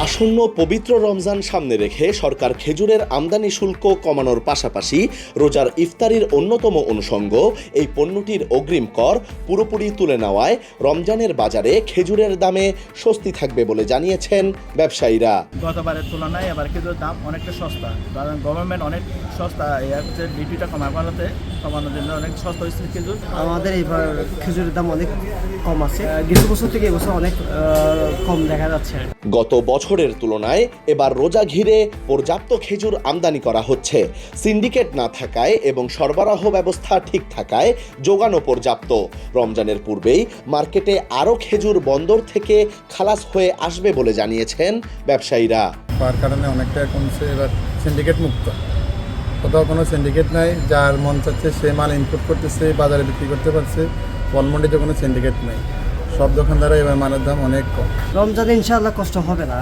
আসন্ন পবিত্র রমজান সামনে রেখে সরকার খেজুরের আমদানি শুল্ক কমানোর পাশাপাশি রোজার ইফতারির অন্যতম অনুষঙ্গ এই পণ্যটির অগ্রিম কর পুরোপুরি তুলে নেওয়ায় রমজানের বাজারে খেজুরের দামে স্বস্তি থাকবে বলে জানিয়েছেন ব্যবসায়ীরা। গতবারের তুলনায় এবার খেজুরের দাম অনেকটা সস্তা, কারণ গভর্নমেন্ট অনেক সস্তা ডিউটিটা কমানোর জন্য অনেক সস্তা হয়েছে খেজুর। আমাদের এবার খেজুরের দাম অনেক কম আছে, গত বছর থেকে এবছর অনেক কম দেখা যাচ্ছে। গত বছরের তুলনায় এবার রোজা ঘিরে পর্যাপ্ত খেজুর আমদানি করা হচ্ছে। সিন্ডিকেট না থাকায় এবং সরবরাহ ব্যবস্থা ঠিক থাকায় যোগানো পর্যাপ্ত। রমজানের পূর্বেই মার্কেটে আরও খেজুর বন্দর থেকে খালাস হয়ে আসবে বলে জানিয়েছেন ব্যবসায়ীরা। তার কারণে অনেকটা কমছে, এবার সিন্ডিকেট মুক্ত, কোথাও কোনো সিন্ডিকেট নাই। যার মন চাচ্ছে সে মাল ইনপুট করতেছে, বাজারে বিক্রি করতে পারছে। পলমন্ডিতে কোনো সিন্ডিকেট নাই, সব দোকানদারা এবার মালের দাম অনেক কম। রমজানে ইনশাআল্লাহ কষ্ট হবে না।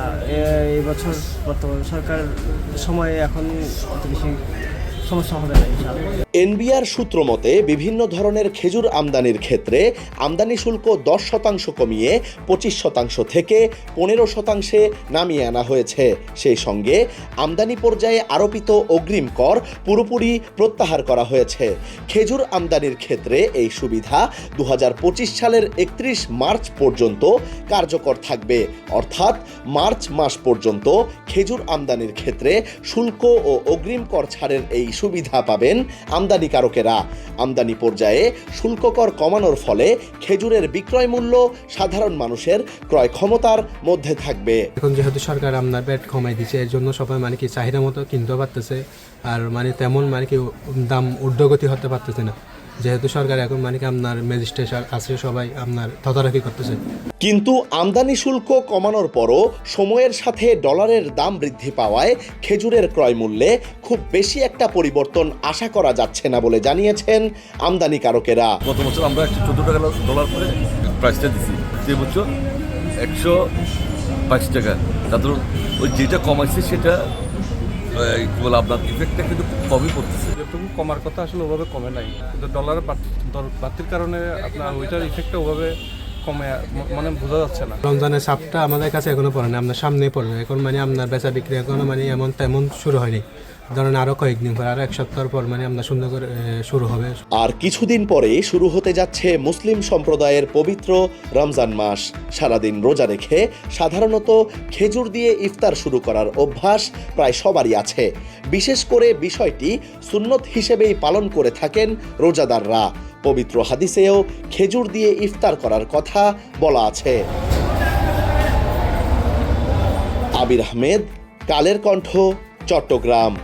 এই বছর বর্তমান সরকার সময়ে এখন অত বেশি সমস্যা হবে না ইনশাআল্লাহ। এনবিআর সূত্র মতে বিভিন্ন ধরনের খেজুর আমদানির ক্ষেত্রে আমদানি শুল্ক 10% কমিয়ে 25% থেকে 15% নামিয়ে আনা হয়েছে। সেই সঙ্গে আমদানি পর্যায়ে আরোপিত অগ্রিম কর পুরোপুরি প্রত্যাহার করা হয়েছে। খেজুর আমদানির ক্ষেত্রে এই সুবিধা 2025 সালের 31 মার্চ পর্যন্ত কার্যকর থাকবে, অর্থাৎ মার্চ মাস পর্যন্ত খেজুর আমদানির ক্ষেত্রে শুল্ক ও অগ্রিম কর ছাড়ের এই সুবিধা পাবেন আমদানিকারকেরা। আমদানি পর্যায়ে শুল্ক কর কমানোর ফলে খেজুরের বিক্রয় মূল্য সাধারণ মানুষের ক্রয় ক্ষমতার মধ্যে থাকবে। এখন যেহেতু সরকার আপনার ব্যাট কমাই দিচ্ছে, এর জন্য সবাই চাহিদা মতো কিনতে পারতেছে, আর তেমন দাম ঊর্ধ্বগতি হতে পারতেছে না, যেহেতু সরকার এখন আপনার ম্যাজিস্ট্রেট আছে, সবাই আপনার তদারকি করতেছে। কিন্তু আমদানি শুল্ক কমানোর পরও সময়ের সাথে ডলারের দাম বৃদ্ধি পাওয়ায় খেজুরের ক্রয় মূল্যে খুব বেশি একটা পরিবর্তন আশা করা যাচ্ছে না বলে জানিয়েছেন আমদানিকারকেরা। গত বছর আমরা 114 টাকা ডলার করে প্রাইসটা দিচ্ছি, যে বছর 122 টাকা। তাদের ওই যেটা কমাইছে সেটা আপনার ইফেক্টটা কিন্তু কমই পড়তেছে। যেটুকু কমার কথা আসলে ওভাবে কমে নাই, কিন্তু ডলারের বাড়তির কারণে আপনার ওইটার ইফেক্টটা ওভাবে কমে বোঝা যাচ্ছে না। রমজানের চাপটা আমাদের কাছে এখনো পড়ে না, আপনার সামনেই পড়বে। এখন আপনার বেচা বিক্রি এখনো তেমন শুরু হয়নি। ধরেন আরো কয়েকদিন পর, আরো এক সপ্তাহ পর আপনার সুন্দর করে শুরু হবে। আর কিছুদিন পরে শুরু হতে যাচ্ছে মুসলিম সম্প্রদায়ের পবিত্র রমজান মাস। সারাদিন রোজা রেখে সাধারণত খেজুর দিয়ে ইফতার শুরু করার অভ্যাস প্রায় সবারই আছে। বিশেষ করে বিষয়টি সুন্নত হিসেবেই পালন করে থাকেন রোজাদাররা। পবিত্র হাদিসেও খেজুর দিয়ে ইফতার করার কথা বলা আছে। আবির আহমেদ, কালের কণ্ঠ, চট্টগ্রাম।